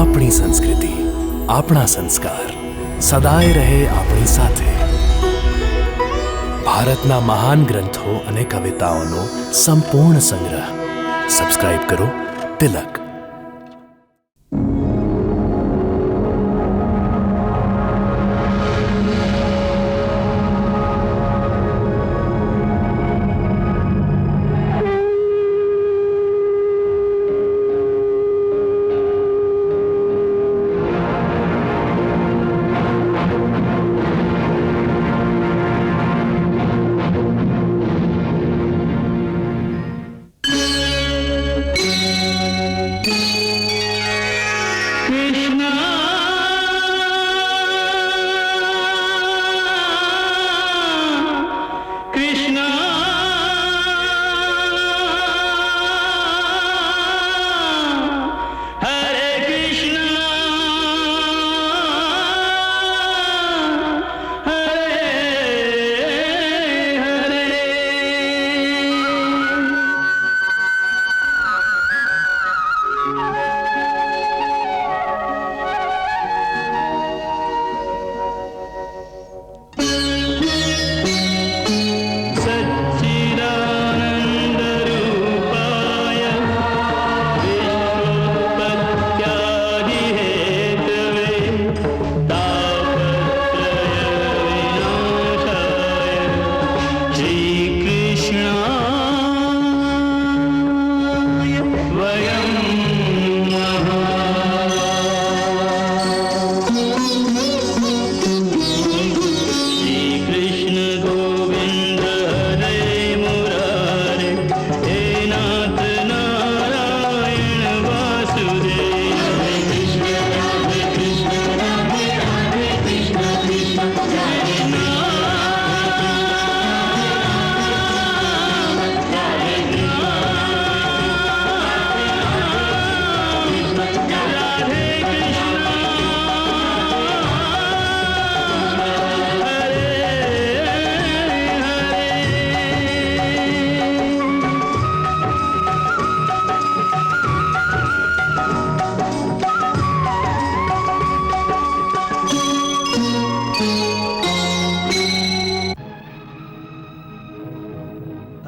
આપણી સંસ્કૃતિ, આપણા સંસ્કાર સદાય રહે આપણી સાથે. ભારતના મહાન ગ્રંથો અને કવિતાઓનો સંપૂર્ણ સંગ્રહ. સબસ્ક્રાઇબ કરો તિલક.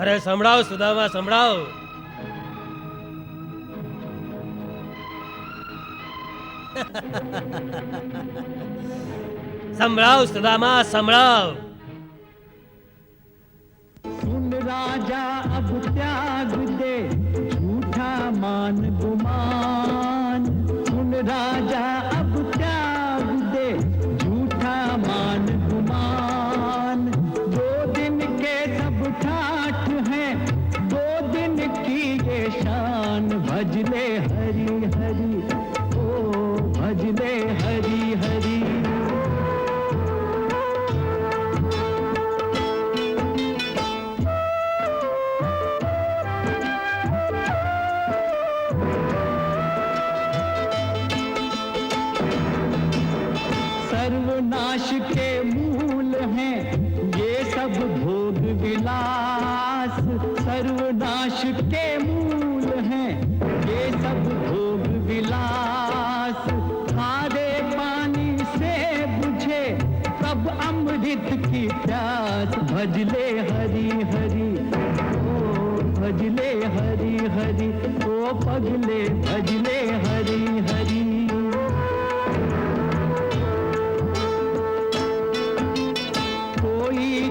અરે સંભળાવ સુદામા, સંભળાવ. સંભળાવ સુદામા, સંભળાવ. सुन राजा अब त्याग दे झूठा मान गुमान. सुन राजा अब त्याग दे झूठा मान गुमान. दो दिन के सब ठाठ हैं, दो दिन की ये शान. भजले हरि हरि, ओ भजले हरि हरि. सर्वनाश के मूल हैं ये सब भोग विलास. सर्वनाश के मूल हैं ये सब भोग विलास. खारे पानी से बुझे सब अमृत की प्यास. भजले हरि हरि, ओ भजले हरि हरि. ओ पगले भजले हरि हरि.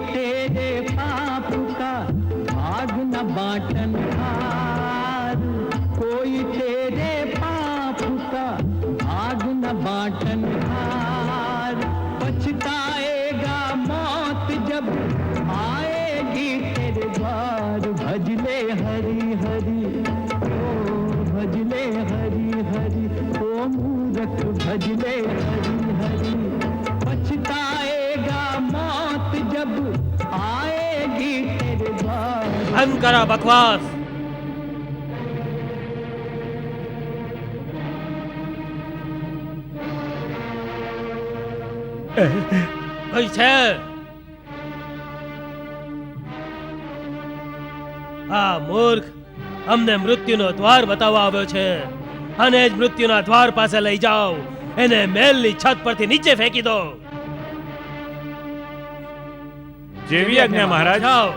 तेरे पाप का भाग न बाटन हार. कोई तेरे पाप का भाग न बाटन हार. पछताएगा मौत जब आएगी तेरे द्वार. भजले हरि हरि, ओ भजले हरि हरि. ओ मूरख भजले हरि हरि. पछताएगा मौत जब आएगी तेरे द्वार. બંધ કરા બકવાસ. કોઈ છે? આ મૂર્ખ અમને મૃત્યુનો દ્વાર બતાવવા આવ્યો છે. અને જ મૃત્યુના દ્વાર પાસે લઈ જાઓ. એને મહેલની છત પરથી નીચે ફેંકી દો. જેવી આજ્ઞા મહારાજ. જાઓ,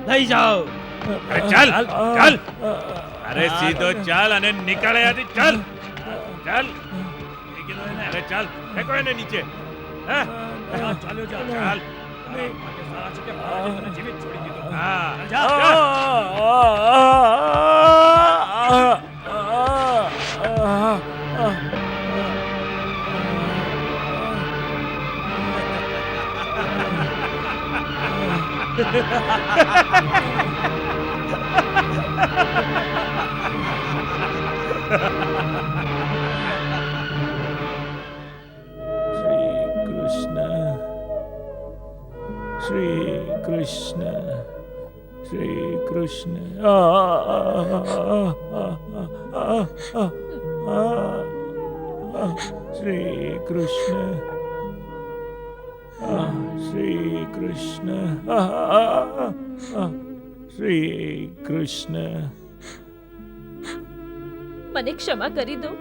લઈ જાઓ. અરે ચાલ ચાલ, અરે સીધો ચાલ અને નીકળ અહીંયાથી. ચાલ ચાલ, એ કીધું એને. અરે ચાલ, ફેંકો એને નીચે. હા ચાલ્યો ચાલ ચાલ. હા શ્રી કૃષ્ણ શ્રી કૃષ્ણ શ્રી કૃષ્ણ શ્રી કૃષ્ણ શ્રી કૃષ્ણ મને ક્ષમા કરી દો.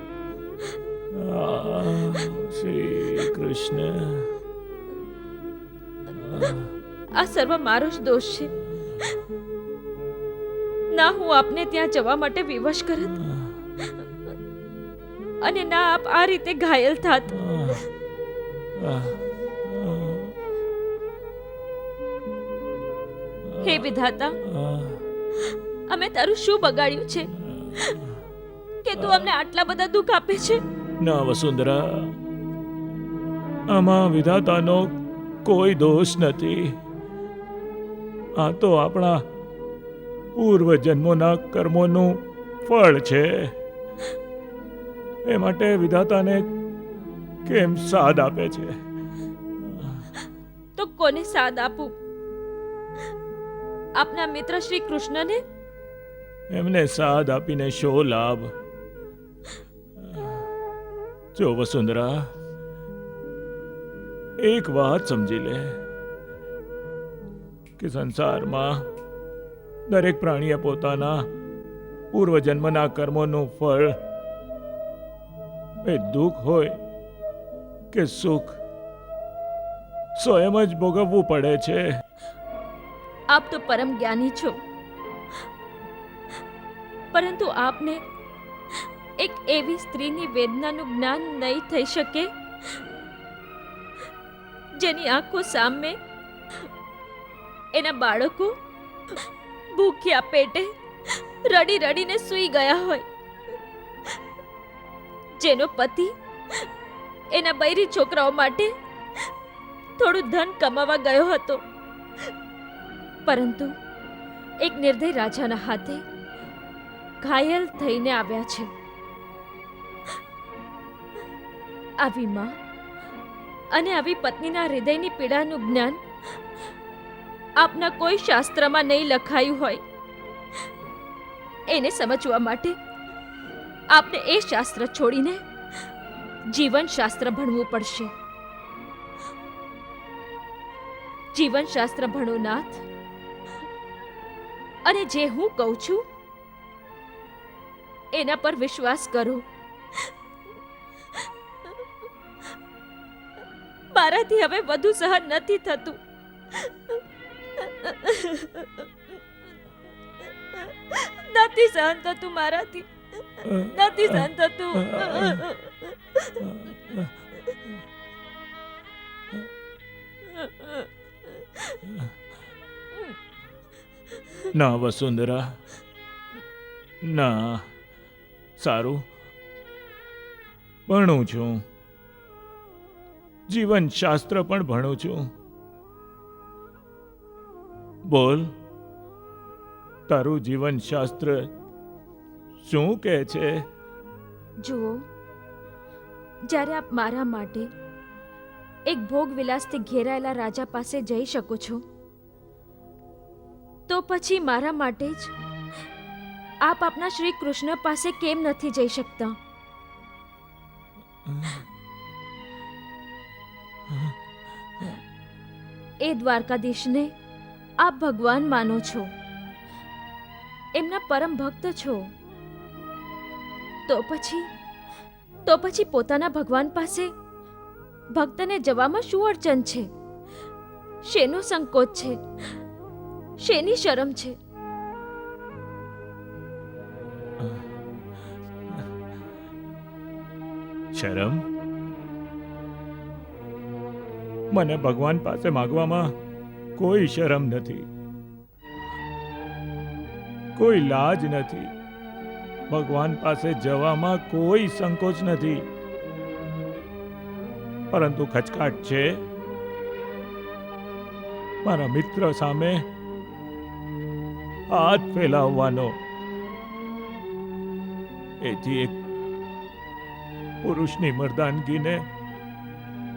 શ્રી કૃષ્ણ. આ સર્વ મારો જ દોષ છે. ના હું આપને ત્યાં જવા માટે વિવશ કરત, અને ના આપ આ રીતે ઘાયલ થાત. હે વિધાતા, અમે તારું શું બગાડ્યું છે કે તું અમને આટલા બધા દુઃખ આપે છે? ના વસુંધરા, આમાં વિધાતાનો કોઈ દોષ નથી. આ તો આપણા પૂર્વ જન્મોના કર્મોનું ફળ છે. એ માટે વિધાતાને કેમ સાદ આપે છે? તો કોને સાદ આપું? આપના મિત્ર શ્રી કૃષ્ણને? એમને સાદ આપીને શો લાભ? જો વસુંધરા, એક વાત સમજી લે કે સંસારમાં દરેક પ્રાણીએ પોતાના પૂર્વજન્મના કર્મોનું ફળ, એ દુઃખ હોય કે સુખ, સ્વયં જ ભોગવવું પડે છે. આપ તો પરમ જ્ઞાની છો, પરંતુ આપને એક એવી સ્ત્રીની વેદનાનું જ્ઞાન નહીં થઈ શકે જેની આંખો સામે એના બાળકો ભૂખ્યા પેટે રડી રડીને સૂઈ ગયા હોય, જેનો પતિ એના બૈરી છોકરાઓ માટે થોડું ધન કમાવા ગયો હતો, પરંતુ એક નિર્દય રાજાના હાથે ઘાયલ થઈને આવ્યા છે. આવી માં અને આવી પત્નીના હૃદયની પીડાનું જ્ઞાન આપના કોઈ શાસ્ત્રમાં નહીં લખાયું હોય. એને સમજવા માટે આપને એ શાસ્ત્ર છોડીને જીવન શાસ્ત્ર ભણવું પડશે. જીવન શાસ્ત્ર ભણો નાથ, અને જે હું કહું છું એના પર વિશ્વાસ કરો. મારાથી હવે વધુ સહન નથી થતું. નથી સહન થતું મારાથી, નથી સહન થતું. ના વસુંધરા, ના. સારું, ભણું છું, જીવન શાસ્ત્ર પણ ભણું છું. બોલ, તારું જીવન શાસ્ત્ર શું કહે છે? જુઓ, જ્યારે આપ મારા માટે એક ભોગ વિલાસથી ઘેરાયેલા રાજા પાસે જઈ શકો છો, તો પછી મારા માટે જ આપ આપના શ્રી કૃષ્ણ પાસે કેમ નથી જઈ શકતા? એ દ્વારકાધીશને આપ ભગવાન માનો છો, એમના પરમ ભક્ત છો તો પછી પોતાના ભગવાન પાસે ભક્તને જવામાં શું અડચણ છે? શેનો સંકોચ છે? શેની શરમ છે? શરમ? મને ભગવાન પાસે માગવામાં કોઈ શરમ નથી, કોઈ લાજ નથી. ભગવાન પાસે જવામાં કોઈ સંકોચ નથી, પરંતુ ખચકાટ છે મારા મિત્ર સામે હાથ ફેલાવવાનો. એથી એક પુરુષની મર્દાનગીને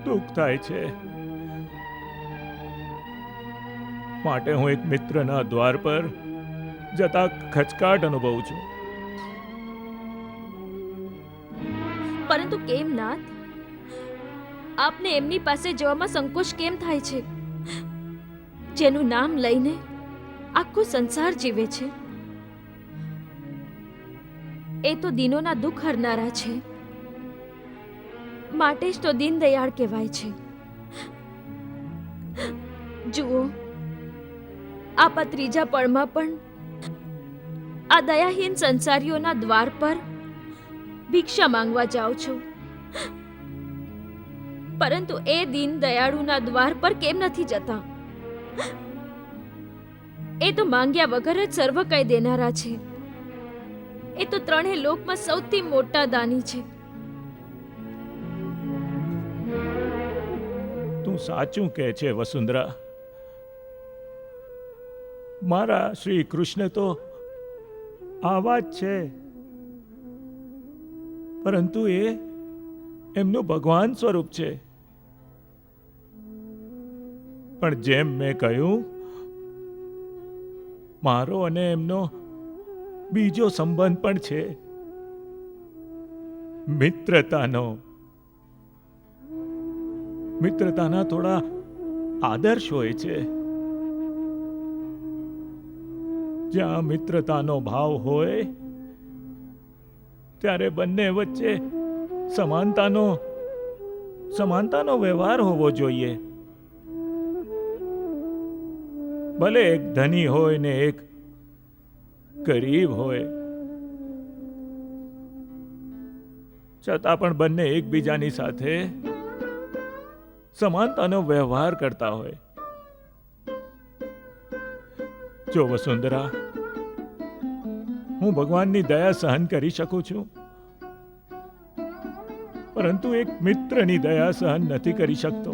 દુઃખ થાય છે. માટે હું એક મિત્રના દ્વાર પર જતા ખચકાટ અનુભવું છું. પરંતુ કેમ નાથ? આપને એમની પાસે જવામાં સંકોચ કેમ થાય છે? જેનું નામ લઈને આખો સંસાર જીવે છે, એ તો દીનોના દુઃખ હરનારા છે, માટે જ તો દીનદયાળ કહેવાય છે. જુઓ, આપ આ ત્રીજા પળમાં પણ આ દયાહીન સંસારીઓના દ્વાર પર ભિક્ષા માંગવા જાઓ છો, પરંતુ એ દીન દયાળુના દ્વાર પર કેમ નથી જતા? એ તો માંગ્યા વગર જ સર્વ કંઈ દેનારા છે. એ તો ત્રણેય લોકમાં સૌથી મોટા દાની છે. તું સાચું કહે છે વસુંધરા. મારા શ્રી કૃષ્ણ તો આવા જ છે, પરંતુ એ એમનું ભગવાન સ્વરૂપ છે. પણ જેમ મેં કહ્યું, મારો અને એમનો બીજો સંબંધ પણ છે, મિત્રતાનો. મિત્રતાના થોડા આદર્શ હોય છે. જ્યાં મિત્રતાનો ભાવ હોય ત્યારે બંને વચ્ચે સમાનતાનો વ્યવહાર હોવો જોઈએ. ભલે એક ધની હોય ને એક ગરીબ હોય, છતાં પણ બંને એકબીજાની સાથે સમાનતાનો વ્યવહાર કરતા હોય. જો વસુંધરા, હું ભગવાનની દયા સહન કરી શકું છું, પરંતુ એક મિત્રની દયા સહન નથી કરી શકતો.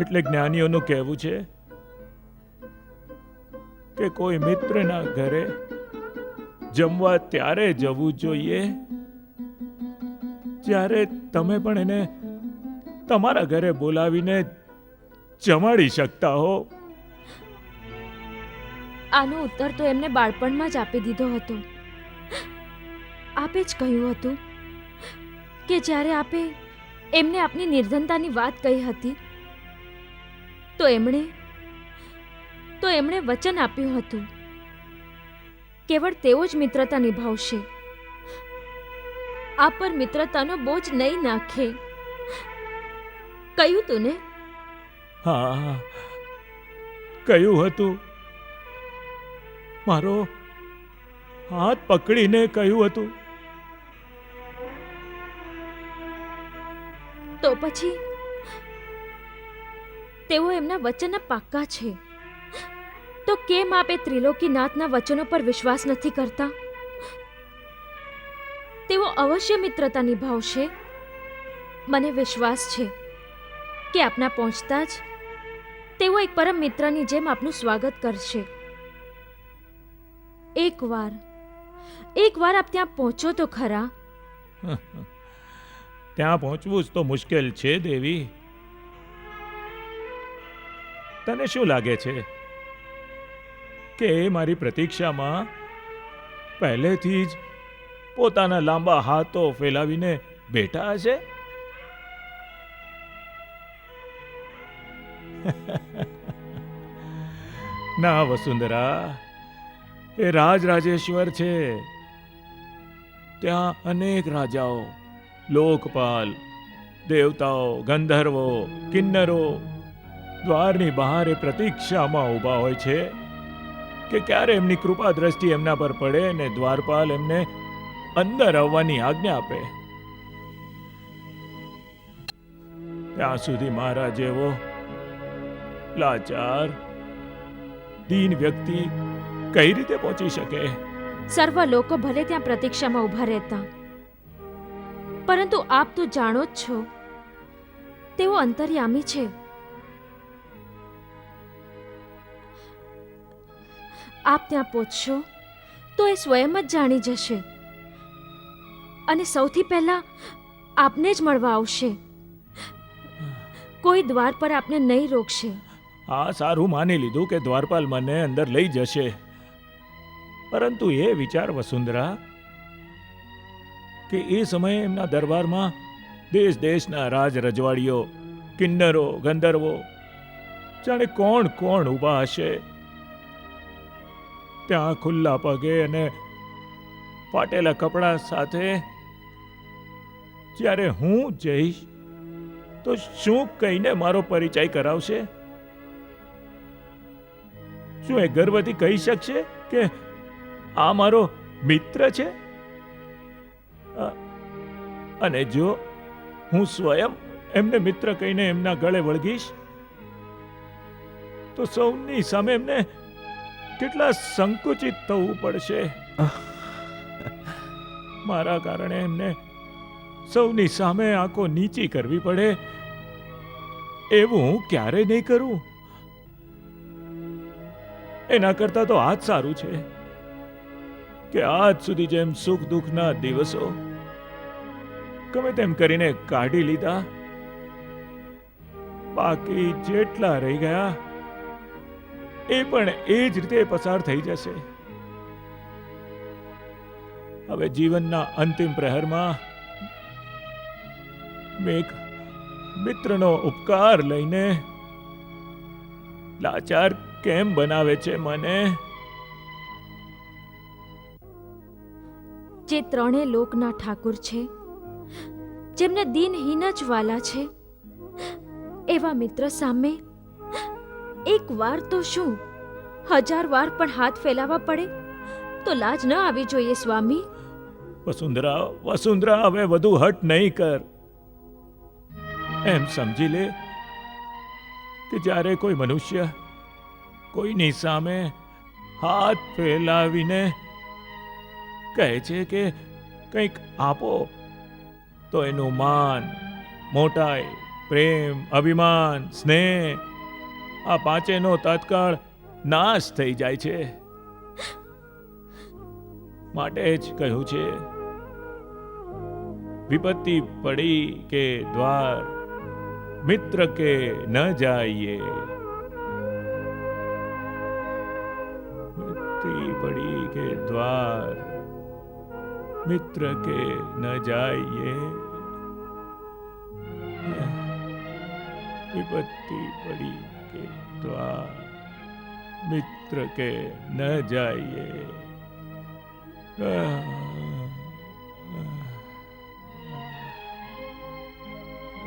એટલે જ્ઞાનીઓનું કહેવું છે કે કોઈ મિત્રના ઘરે જમવા ત્યારે જવું જોઈએ જ્યારે તમે પણ એને તમારા ઘરે બોલાવીને જમાડી શકતા હો. આનો ઉત્તર તો એમને બાળપણમાં જ આપી દીધો હતો. આપે જ કહ્યું હતું કે જ્યારે આપે એમને આપની નિર્ધનતાની વાત કહી હતી તો એમણે વચન આપ્યું હતું કેવળ તેઓ જ મિત્રતા નિભાવશે, આ પર મિત્રતાનો બોજ નહીં નાખે. કહ્યું તું ને? હા, કહ્યું હતું. મારો હાથ પકડીને કહ્યું હતું. તો પછી તેઓ એમના વચનના પાક્કા છે, તો કેમ આપે ત્રિલોકીનાથના વચનો પર વિશ્વાસ નથી કરતા? તેઓ અવશ્ય મિત્રતા નિભાવશે. મને વિશ્વાસ છે કે આપના પહોંચતા જ તેઓ એક પરમ મિત્રની જેમ આપનું સ્વાગત કરશે. એકવાર આપ ત્યાં પહોંચો તો ખરા. ત્યાં પહોંચવું જ તો મુશ્કેલ છે દેવી. તને શું લાગે છે કે એ મારી પ્રતીક્ષામાં પહેલેથી જ પોતાના લાંબા હાથો ફેલાવીને બેઠા હશે? ના વસુંધરા, એ રાજરાજેશ્વર છે. ત્યાં અનેક રાજાઓ, લોકપાલ, દેવતાઓ, ગંધર્વો, કિન્નરો દ્વારની બહાર એ પ્રતીક્ષામાં ઊભા હોય છે કે ક્યારે એમની કૃપા દ્રષ્ટિ એમના પર પડે ને દ્વારપાલ એમને અંદર આવવાની આજ્ઞા આપે. ત્યાં સુધી મારા જેવો લાચાર દીન વ્યક્તિ કઈ રીતે પહોંચી શકે? સર્વ લોકો ભલે ત્યાં પ્રતીક્ષામાં ઊભા રહેતા, પરંતુ આપ તો જાણો જ છો તેઓ અંતર્યામી છે. આપ ત્યાં પહોંચશો તો એ સ્વયં જ જાણી જશે અને સૌથી પહેલા આપને જ મળવા આવશે. કોઈ દ્વાર પર આપને નહીં રોકશે. હા, સારું, માની લીધું કે દ્વારપાલ મને અંદર લઈ જશે, પરંતુ એ વિચાર વસુંધરા કે એ સમયે એમના દરબારમાં દેશ દેશના રાજ રજવાડીઓ, કિન્નરો, ગંધર્વો, જાણે કોણ કોણ ઊભા હશે. ત્યાં ખુલ્લા પગે અને ફાટેલા કપડા સાથે જ્યારે હું જઈશ તો શું કહીને મારો પરિચય કરાવશે? શું એ ગર્વથી કહી શકશે કે આ મારો મિત્ર છે? અને જો હું સ્વયં એમને મિત્ર કહીને એમના ગળે વળગીશ તો સૌની સામે એમને કેટલા સંકુચિત થવું પડશે. મારા કારણે એમને સૌની સામે આંખો નીચી કરવી પડે, એવું હું ક્યારે નહીં કરું. એના કરતા તો આ જ સારું છે કે આજ સુધી જેમ સુખ દુઃખના દિવસો ગમે તેમ કરીને કાઢી લીધા, બાકી જેટલા રહી ગયા એ પણ એ જ રીતે પસાર થઈ જશે. હવે જીવનના અંતિમ પ્રહરમાં મેં એક મિત્રનો ઉપકાર લઈને લાચાર કેમ બનાવે છે મને? જે ત્રણે લોકના ઠાકુર છે, જેમને દિનહીન જ વાલા છે, એવા મિત્ર સામે એક વાર તો શું 1000 વાર પણ હાથ ફેલાવા પડે તો લાજ ન આવી જોઈએ સ્વામી. વસુંધરા, વસુંધરા, હવે વધુ હટ નહીં કર. એમ સમજી લે કે જ્યારે કોઈ મનુષ્ય કોઈની સામે હાથ ફેલાવીને કહે છે કે કંઈક આપો તો એનું માન, મોટાઈ, પ્રેમ, અભિમાન, સ્નેહ આ પાંચેનો તત્કાળ નાશ થઈ જાય છે. માટે જ કહ્યું છે, વિપત્તિ પડી કે દ્વાર મિત્ર કે ન જાઈએ. વિપત્તિ પડી કે દ્વાર મિત્ર કે ન જાઈએ. વિપત્તિ પડી કે દ્વાર મિત્ર કે ન જાઈએ.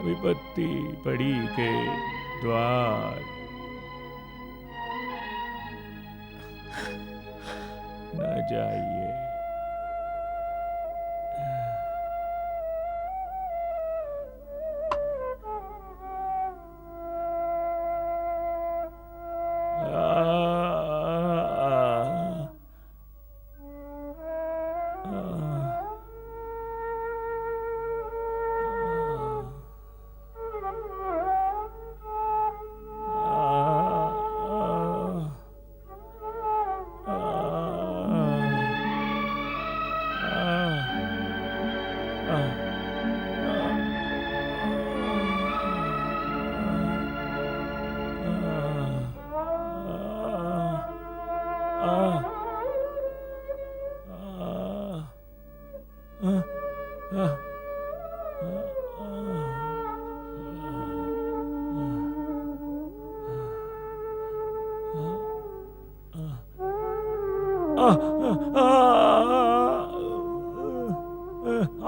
વિપત્તિ પડી કે દ્વાર ન જાઈએ.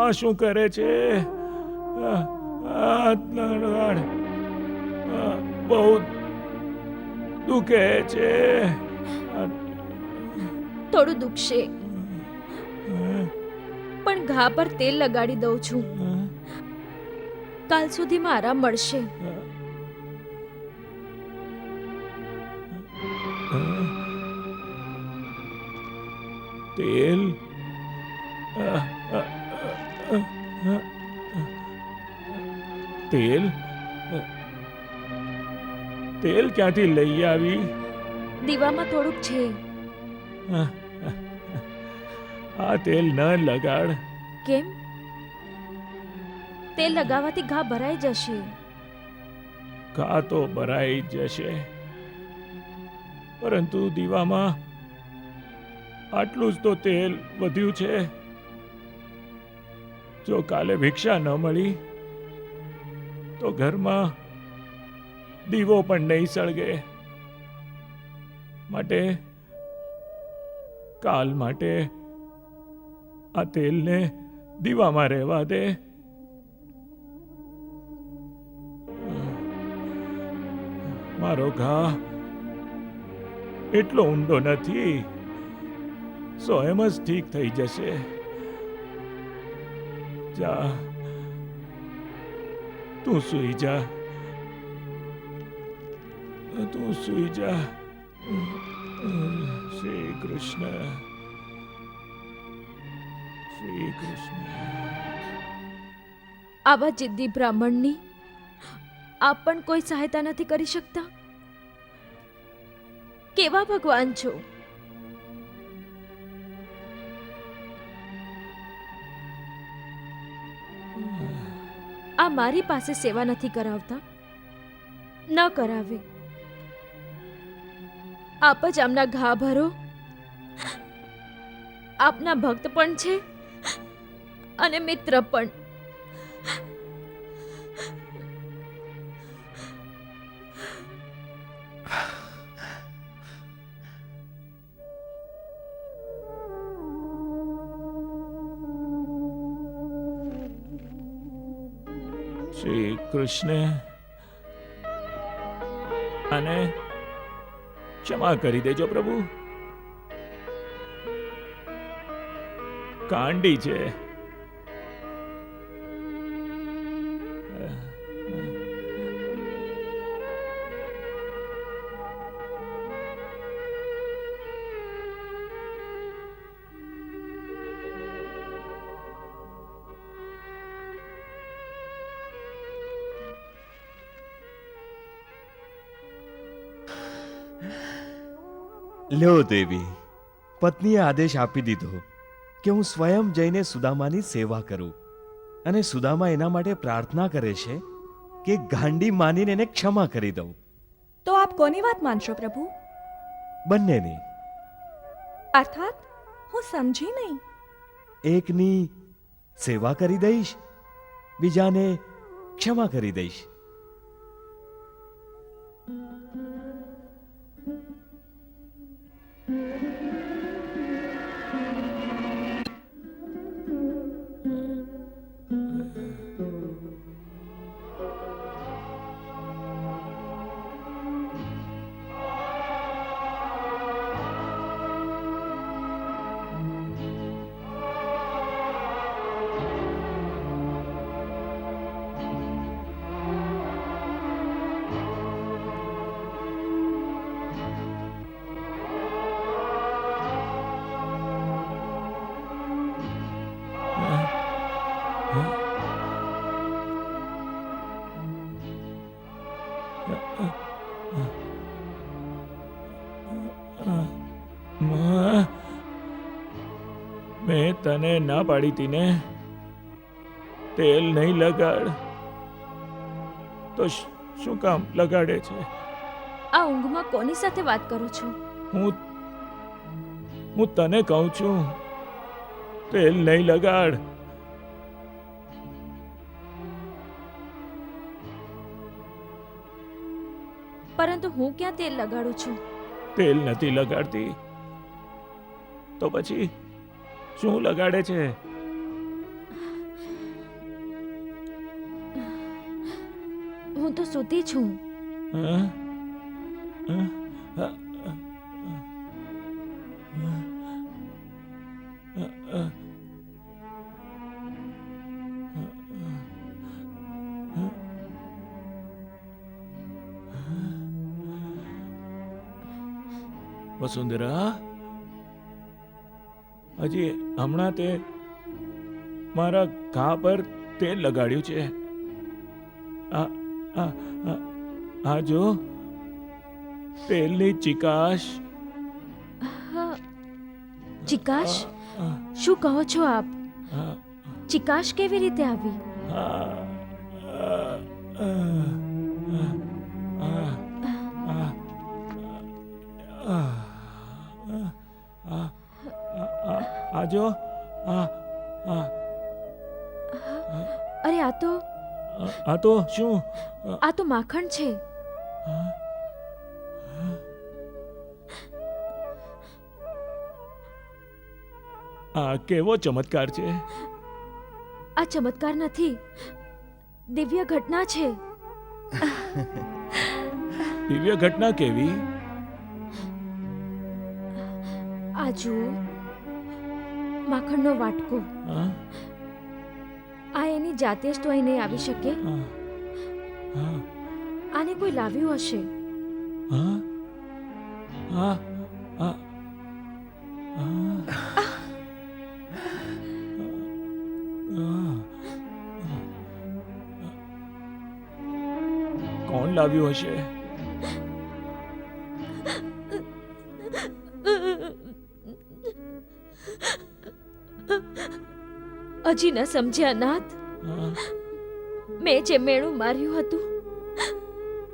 આ શું કરે છે? બહુ દુખે છે. થોડું દુખશે, પણ ઘા પર તેલ લગાડી દઉં છું. કાલ સુધીમાં આરામ મળશે. તેલ? તેલ? તેલ ક્યાંથી લઈ આવી? દીવામાં થોડુંક છે. આ તેલ ન લગાડ. કેમ? તેલ લગાવવાથી ઘા ભરાઈ જશે. ઘા તો ભરાઈ જશે, પરંતુ દીવામાં આટલું જ તો તેલ વધ્યું છે. જો કાલે ભિક્ષા ન મળી તો ઘરમાં દીવો પણ નહીં સળગે. માટે કાલ માટે આ તેલને દીવામાં રહેવા દે. મારો ઘા એટલો ઊંડો નથી, એમ જ ઠીક થઈ જશે. જા, તું સૂઈ જા. તું સૂઈ જા. શ્રી કૃષ્ણ, શ્રી કૃષ્ણ. આવા જિદ્દી બ્રાહ્મણની આપ પણ કોઈ સહાયતા નથી કરી શકતા? કેવા ભગવાન છો? આ મારી પાસે સેવા નથી કરાવતા? ન કરાવે. આપ જ આમના ઘા ભરો. આપના ભક્ત પણ છે અને મિત્ર પણ. શ્રી કૃષ્ણ અને ક્ષમા કરી દેજો પ્રભુ. કાંડી છે. લ્યો દેવી, પત્નીએ આદેશ આપી દીધો કે હું સ્વયં જઈને સુદામાની સેવા કરું, અને સુદામા એના માટે પ્રાર્થના કરે છે કે ગાંડી માનીને એને ક્ષમા કરી દઉં. તો આપ કોની વાત માનશો પ્રભુ? બંનેની. અર્થાત હું સમજી નહીં. એકની સેવા કરી દઈશ, બીજાને ક્ષમા કરી દઈશ. મેં તને ના પાડી હતી ને, તેલ નહીં લગાડ, તો શું કામ લગાડે છે? આ ઊંઘમાં કોની સાથે વાત કરો છો? હું તને કહું છું, તેલ નહીં લગાડ. પરંતુ હું ક્યાં તેલ લગાડું છું? તેલ નથી લગાડતી. તો પછી શું લગાડે છે? હું તો સૂતી છું. હા? હા? હા? વસુંધરા, હજી હમણાં તે મારા ઘા પર તેલ લગાડ્યું છે. આ આ આ- આ જો તેલની ચિકાશ. ચિકાશ? આ, શું કહો છો આપ? આ, ચિકાશ કેવી રીતે આવી? આ, આ, આ, આ, આ, આ જો આ આ અરે આ તો શું? આ તો માખણ છે. આ કેવો ચમત્કાર છે! આ ચમત્કાર નથી, દિવ્ય ઘટના છે. દિવ્ય ઘટના કેવી? આ જુઓ, માખણનો વાટકો. હા? આ એની જાતે જ તો અહીં નહીં આવી શકે. હા? હા? આને કોઈ લાવ્યું હશે. હા? હા? હા? કોણ લાવ્યું હશે? હજી ન સમજ્યા નાથ? મેં જે મેણું માર્યું હતું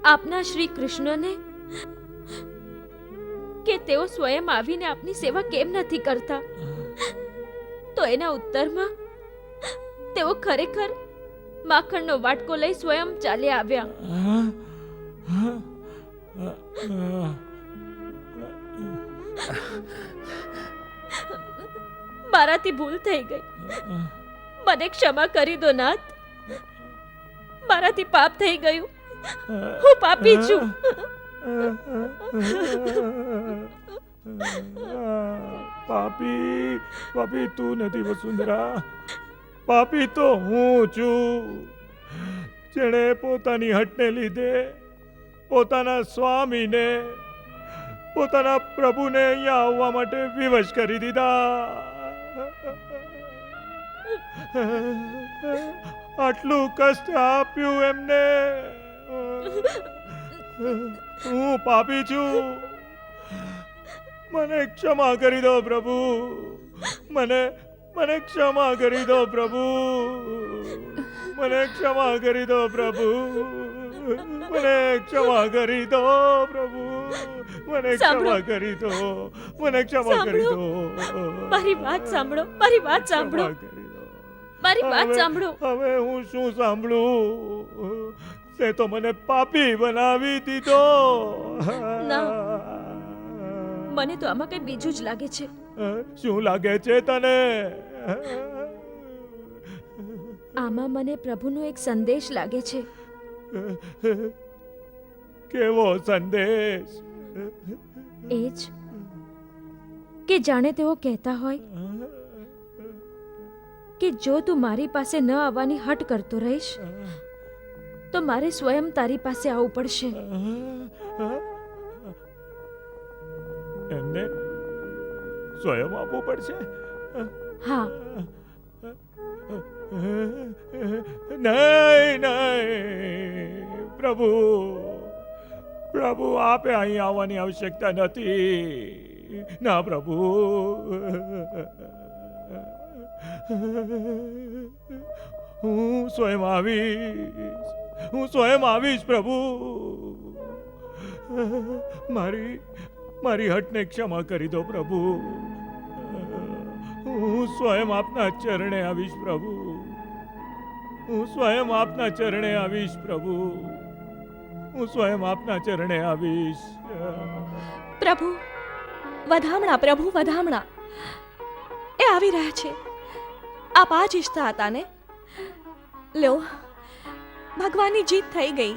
આપના શ્રી કૃષ્ણને, કે તેઓ સ્વયં આવીને આપની સેવા કેમ નથી કરતા, તો એના ઉત્તરમાં તેઓ ખરેખર માખણનો વાટકો લઈ સ્વયં ચાલી આવ્યા. મારાથી ભૂલ થઈ ગઈ, મને ક્ષમા કરી દો નાથ. મારાથી પાપ થઈ ગયું, હું પાપી છું. પાપી પાપી તું નથી વસુંધરા, પાપી તો હું છું, જેણે પોતાની હટને લીધે પોતાના સ્વામીને, પોતાના પ્રભુને અહીંયા આવવા માટે વિવશ કરી દીધા. આટલું કષ્ટ આપ્યું એમને. હું પાપી છું, મને ક્ષમા કરી દો પ્રભુ. મને ક્ષમા કરી દો પ્રભુ. મને ક્ષમા કરી દો પ્રભુ. મને ક્ષમા કરી દો પ્રભુ. મને ક્ષમા કરી દો. મને ક્ષમા કરી દો. મારી વાત સાંભળો, મારી વાત સાંભળો, મારી વાત સાંભળો. હવે હું શું સાંભળું? તે તો મને પાપી બનાવી દીધો. ના. મને તો આમાં કઈ બીજું જ લાગે છે. શું લાગે છે તને? આમાં મને પ્રભુનો એક સંદેશ લાગે છે. કેવો સંદેશ? એ જ કે જાણે તેઓ કહેતા હોય કે જો તું મારી પાસે ન આવવાની હટ કરતો રહીશ તો મારે સ્વયં તારી પાસે આવવું પડશે. એમને સ્વયં આવવું પડશે? હા. નહીં નહીં પ્રભુ, પ્રભુ આપે અહીં આવવાની આવશ્યકતા નથી. ના પ્રભુ, હું સ્વયં આવીશ, હું સ્વયં આવીશ પ્રભુ. મારી હટને ક્ષમા કરી દો પ્રભુ. હું સ્વયં આપના ચરણે આવીશ પ્રભુ. હું સ્વયં આપના ચરણે આવીશ પ્રભુ. હું સ્વયં આપના ચરણે આવીશ. પ્રભુ, વધામણા પ્રભુ, વધામણા. એ આવી રહ્યા છે. આપ આ જ ઈચ્છતા હતા ને? લ્યો, ભગવાનની જીત થઈ ગઈ.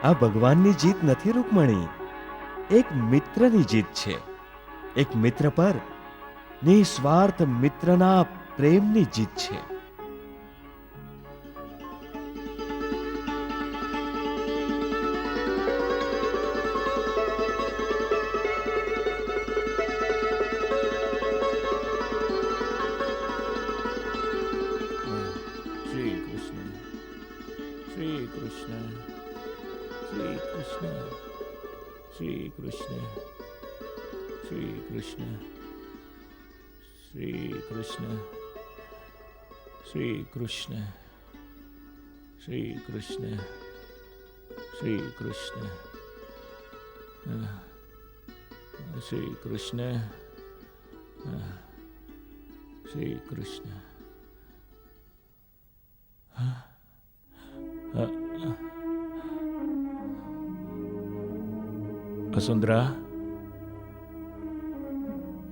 આ ભગવાનની જીત નથી રૂકમણી, એક મિત્રની જીત છે. એક મિત્ર પર નિસ્વાર્થ મિત્રના પ્રેમની જીત છે. શ્રી કૃષ્ણ, શ્રી કૃષ્ણ, શ્રી કૃષ્ણ, શ્રી કૃષ્ણ, શ્રી કૃષ્ણ, શ્રી કૃષ્ણ, શ્રી કૃષ્ણ, શ્રી કૃષ્ણ, શ્રી કૃષ્ણ, શ્રી કૃષ્ણ, શ્રી કૃષ્ણ. વસુંધરા,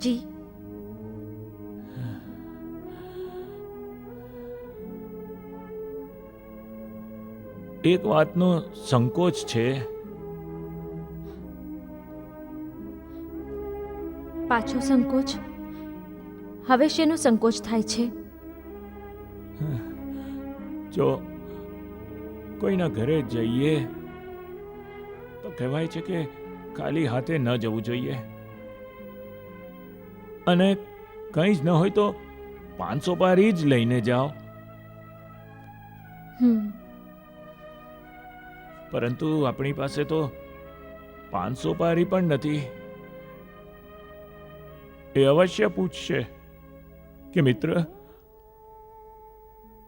જી. એક વાતનો સંકોચ છે. પાછો સંકોચ? હવે શેનો સંકોચ થાય છે? જો કોઈના ઘરે જઈએ તો કહેવાય છે કે ખાલી હાથે ન જવું જોઈએ, અને કંઈ જ ન હોય તો 500 પારી જ લઈને જાઓ. પરંતુ આપણી પાસે તો 500 પારી પણ નથી. એ અવશ્ય પૂછશે કે મિત્ર,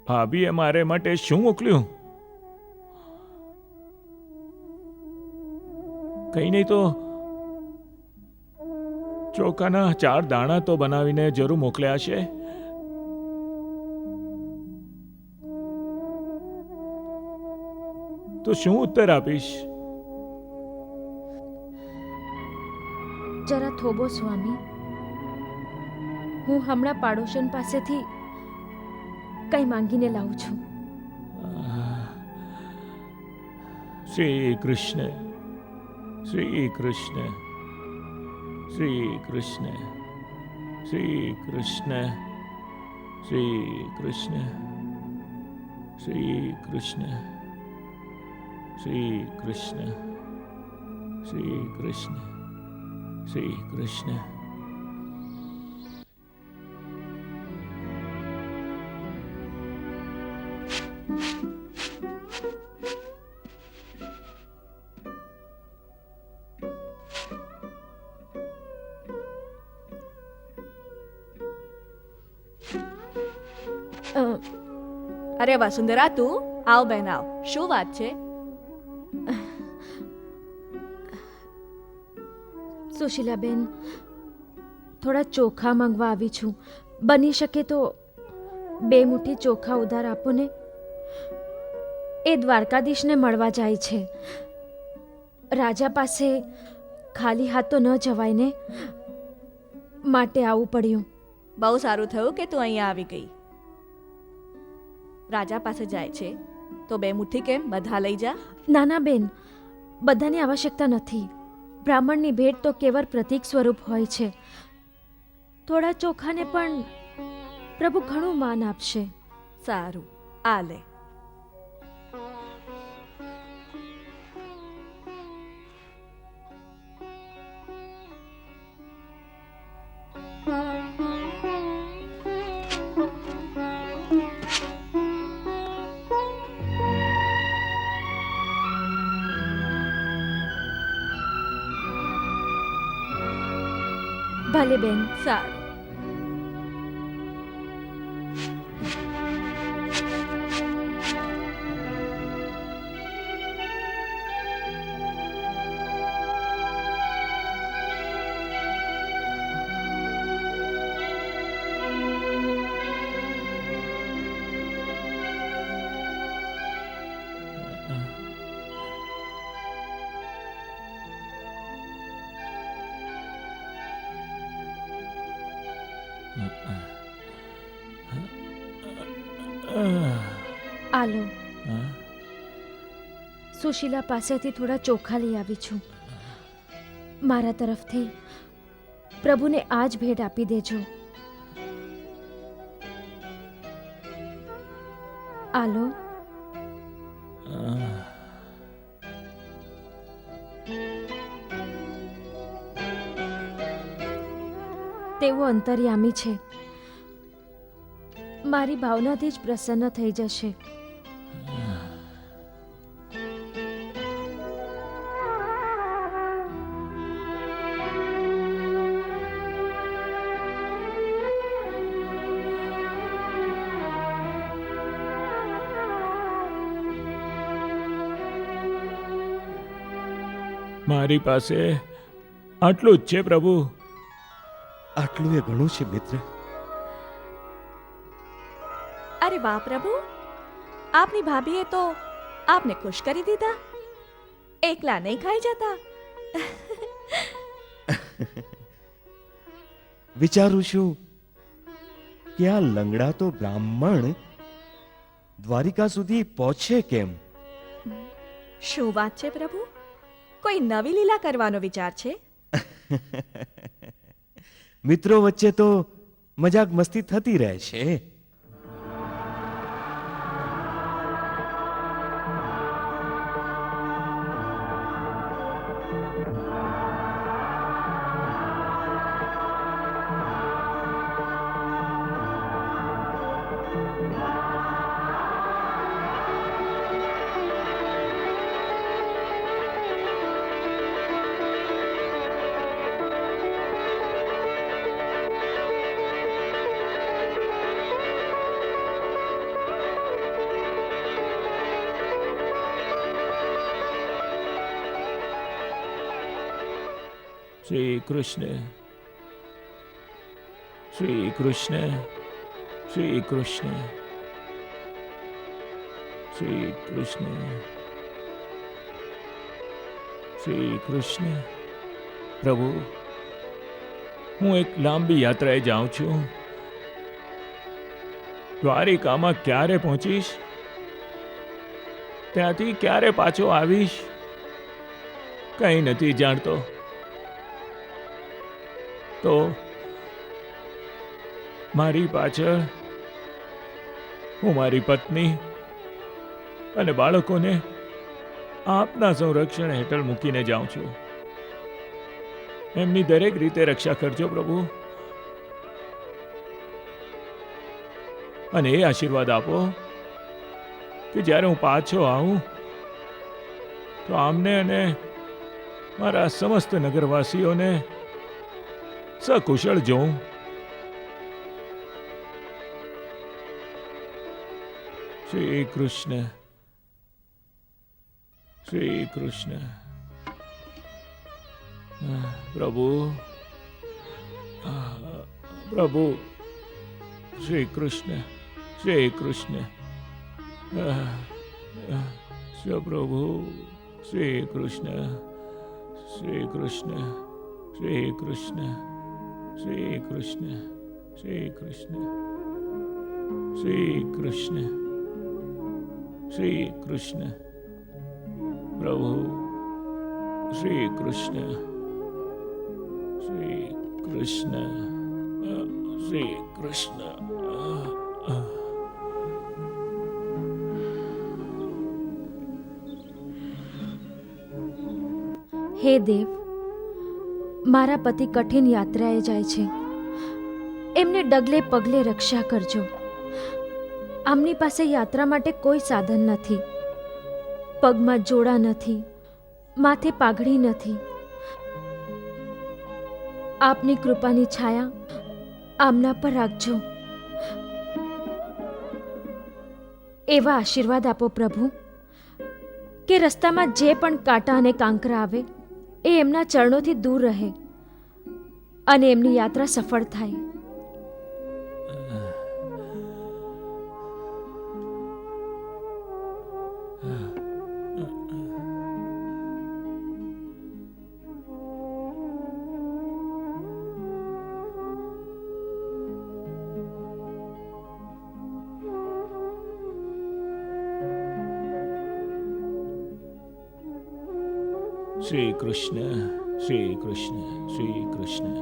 ભાભીએ મારે માટે શું મોકલ્યું? કઈ નહીં તો ચોખાના 4 દાણા તો બનાવીને જરૂર મોકલ્યા હશે. તો શું ઉત્તર આપીશ? જરા થોભો સ્વામી, હું હમણાં પાડોશન પાસેથી કંઈ માંગીને લાવું છું. શ્રી કૃષ્ણ, શ્રી કૃષ્ણ, શ્રી કૃષ્ણ, શ્રી કૃષ્ણ, શ્રી કૃષ્ણ, શ્રી કૃષ્ણ, શ્રી કૃષ્ણ, શ્રી કૃષ્ણ, શ્રી કૃષ્ણ. અરે વસુંધરા, તું આવ બેન આવ. શું વાત છે? સુશીલાબેન, થોડા ચોખા માંગવા આવી છું. બની શકે તો 2 મુઠ્ઠી ચોખા ઉધાર આપો ને. એ દ્વારકાધીશને મળવા જાય છે. રાજા પાસે ખાલી હાથ તો ન જવાય ને, માટે આવવું પડ્યું. બહુ સારું થયું કે તું અહીંયા આવી ગઈ. રાજા પાસે જાય છે તો 2 મુઠ્ઠી કેમ, બધા લઈ જા. નાના બેન, બધાની આવશ્યકતા નથી. બ્રાહ્મણની ભેટ તો કેવળ પ્રતીક સ્વરૂપ હોય છે. થોડા ચોખાને પણ પ્રભુ ઘણું માન આપશે. સારું, આ લે. ભલે બેન. સારું. આલો સુશીલા પાસેથી થોડા ચોખા લઈ આવી છું. મારા તરફથી પ્રભુને આ જ ભેટ આપી દેજો. આલો. તેઓ અંતર્યામી છે. મારી ભાવનાથી જ પ્રસન્ન થઈ જશે. મારી પાસે આટલું જ છે પ્રભુ. આટલું એ ઘણું છે મિત્ર. અરે વાહ પ્રભુ, આપની ભાભીએ તો આપને ખુશ કરી દીધા. એકલા નહીં ખાઈ જતા. વિચારું છું કે આ લંગડા તો બ્રાહ્મણ દ્વારિકા સુધી પહોંચે કેમ? શું વાત છે પ્રભુ? કોઈ નવી લીલા કરવાનો વિચાર છે? મિત્રો વચ્ચે તો મજાક મસ્તી થતી રહે છે. શ્રી કૃષ્ણ, શ્રી કૃષ્ણ, શ્રી કૃષ્ણ, શ્રી કૃષ્ણ, શ્રી કૃષ્ણ. પ્રભુ, હું એક લાંબી યાત્રાએ જાઉં છું. દ્વારિકામાં ક્યારે પહોંચીશ? ત્યાંથી ક્યારે પાછો આવીશ? કંઈ નથી જાણતો. તો મારી પાછળ હું મારી પત્ની અને બાળકોને આપના સંરક્ષણ હેઠળ મૂકીને જાઉં છું. એમની દરેક રીતે રક્ષા કરજો પ્રભુ, અને એ આશીર્વાદ આપો કે જ્યારે હું પાછો આવું તો આમને અને મારા સમસ્ત નગરવાસીઓને સકુશળ જોઉં. શ્રી કૃષ્ણ, શ્રી કૃષ્ણ. પ્રભુ, પ્રભુ, શ્રી કૃષ્ણ, શ્રી કૃષ્ણ. પ્રભુ, શ્રી કૃષ્ણ, શ્રી કૃષ્ણ, શ્રી કૃષ્ણ, શ્રી કૃષ્ણ, શ્રી કૃષ્ણ, શ્રી કૃષ્ણ, શ્રી કૃષ્ણ. પ્રભુ, શ્રી કૃષ્ણ, શ્રી કૃષ્ણ, શ્રી કૃષ્ણ. હે દેવ, મારા પતિ કઠિન યાત્રાએ જાય છે. એમને ડગલે પગલે રક્ષા કરજો. આમની પાસે યાત્રા માટે કોઈ સાધન નથી. પગમાં જોડા નથી, માથે પાઘડી નથી. આપની કૃપાની છાયા આમના પર રાખજો. એવા આશીર્વાદ આપો પ્રભુ કે રસ્તામાં જે પણ કાંટા અને કાંકરા આવે એ એમના ચરણોથી દૂર રહે અને એમની યાત્રા સફળ થાય. શ્રી કૃષ્ણ શ્રી કૃષ્ણ શ્રી કૃષ્ણ.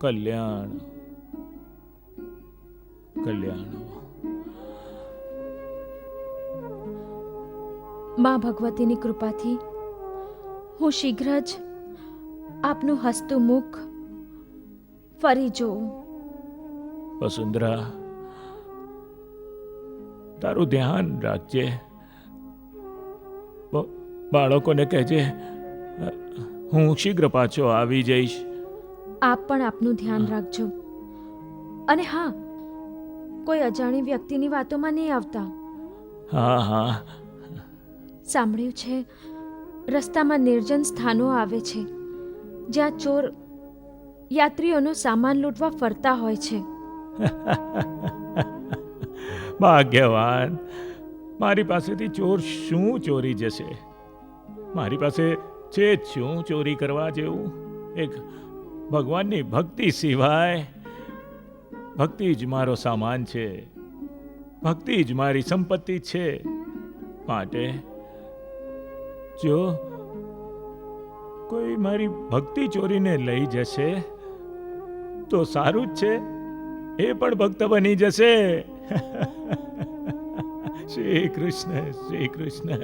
કલ્યાણ કલ્યાણ. માં ભગવતીની કૃપાથી હું શીઘ્ર જ આપનું હસતું મુખ ફરી જોઉં. વસુંધરા, તારું ધ્યાન રાખજે. બાળકોને કહેજે હું શીઘ્ર પાછો આવી જઈશ. આપ પણ આપનું ધ્યાન રાખજો. અને હા, કોઈ અજાણી વ્યક્તિની વાતોમાં નહીં આવતા. હા હા. સાંભળ્યું છે રસ્તામાં નિર્જન સ્થાનો આવે છે જ્યાં ચોર યાત્રીઓનો સામાન લૂંટવા ફરતા હોય છે. ભાગ્યવાન, મારી પાસેથી ચોર શું ચોરી જશે? મારી પાસે છે જ શું ચોરી કરવા જેવું? એક ભગવાનની ભક્તિ સિવાય. ભક્તિ જ મારો સામાન છે, ભક્તિ જ મારી સંપત્તિ છે. માટે જો કોઈ મારી ભક્તિ ચોરીને લઈ જશે તો સારું જ છે, એ પણ ભક્ત બની જશે. શ્રી કૃષ્ણ શ્રી કૃષ્ણ.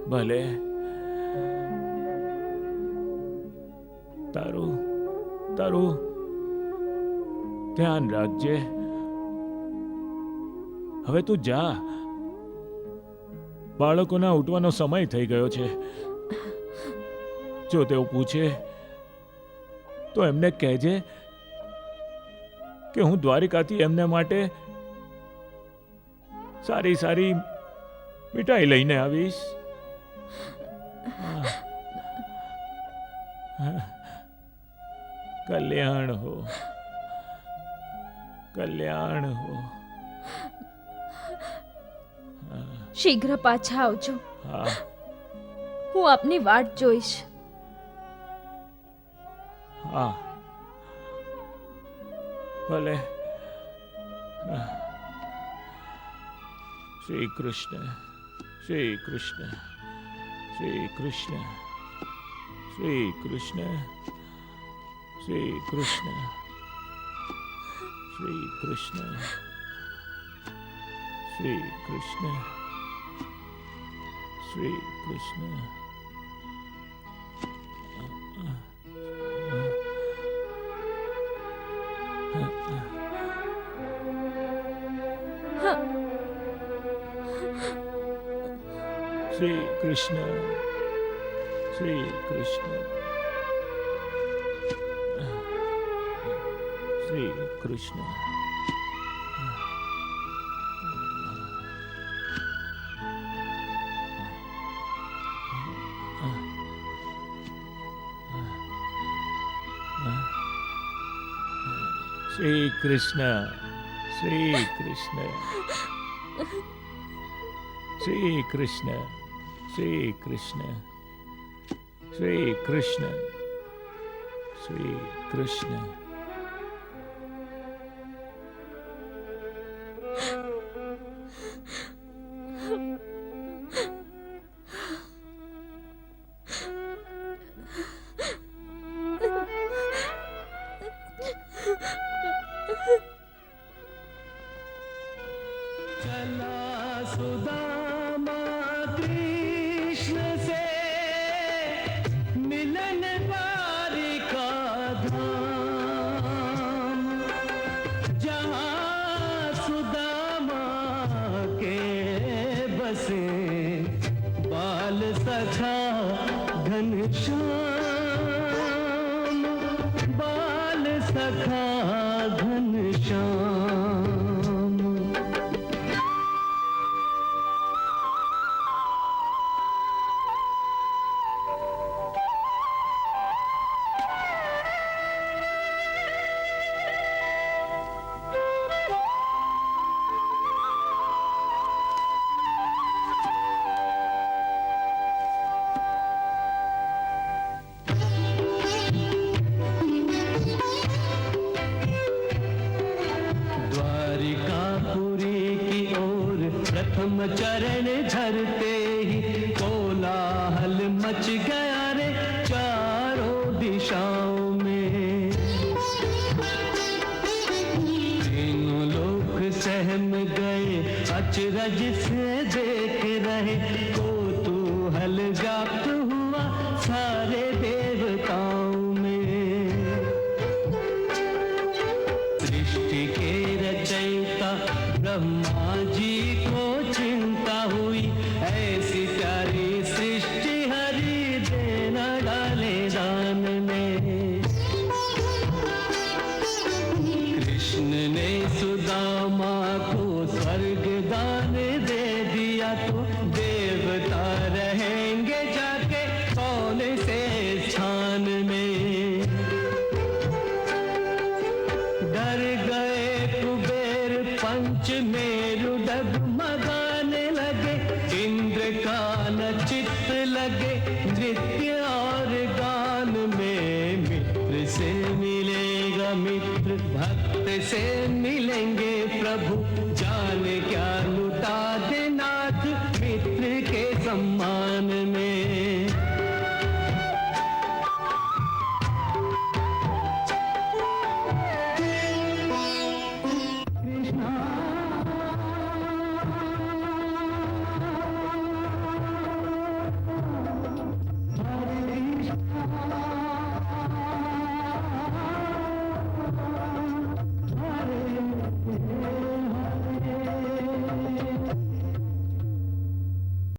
ભલે, તારું તારું ધ્યાન રાખજે. હવે તું જા, બાળકોના ઉઠવાનો સમય થઈ ગયો છે. જો તેઓ પૂછે તો એમને કહેજે કે હું દ્વારિકાથી એમને માટે સારી સારી મીઠાઈ લઈને આવીશ. કલ્યાણ હો, કલ્યાણ હો. શીઘ્ર પાછા આવજો. હા. હું આપની વાટ જોઈશ. હા, ભલે. શ્રી કૃષ્ણ શ્રી કૃષ્ણ શ્રી કૃષ્ણ શ્રી કૃષ્ણ શ્રી કૃષ્ણ શ્રી કૃષ્ણ શ્રી કૃષ્ણ શ્રી કૃષ્ણ. શ્રી કૃષ્ણ શ્રી કૃષ્ણ શ્રી કૃષ્ણ. શ્રી કૃષ્ણ શ્રી કૃષ્ણ શ્રી કૃષ્ણ શ્રી કૃષ્ણ શ્રી કૃષ્ણ શ્રી કૃષ્ણ. चरण झरते ही कोलाहल मच गया रे चारों दिशाओं में। तीनों लोग सहम गए अचरज से देख रहे, कौतूहल व्याप्त हुआ सारे देवताओं में। सृष्टि के रचयिता ब्रह्मा जी को चिंता हुई, ऐसी प्यारी सृष्टि हरि देना डाले दान में। कृष्ण ने सुदामा को स्वर्ग दान दे दिया, तो देवता रहेंगे जाके कौन से स्थान में। डर गए कुबेर पंच मेरु डगमगाने लगे, इंद्र का न चित्त लगे नृत्य और गान में। मित्र से मिलेगा मित्र, भक्त से मिलेंगे प्रभु, जाने क्या लुटा दे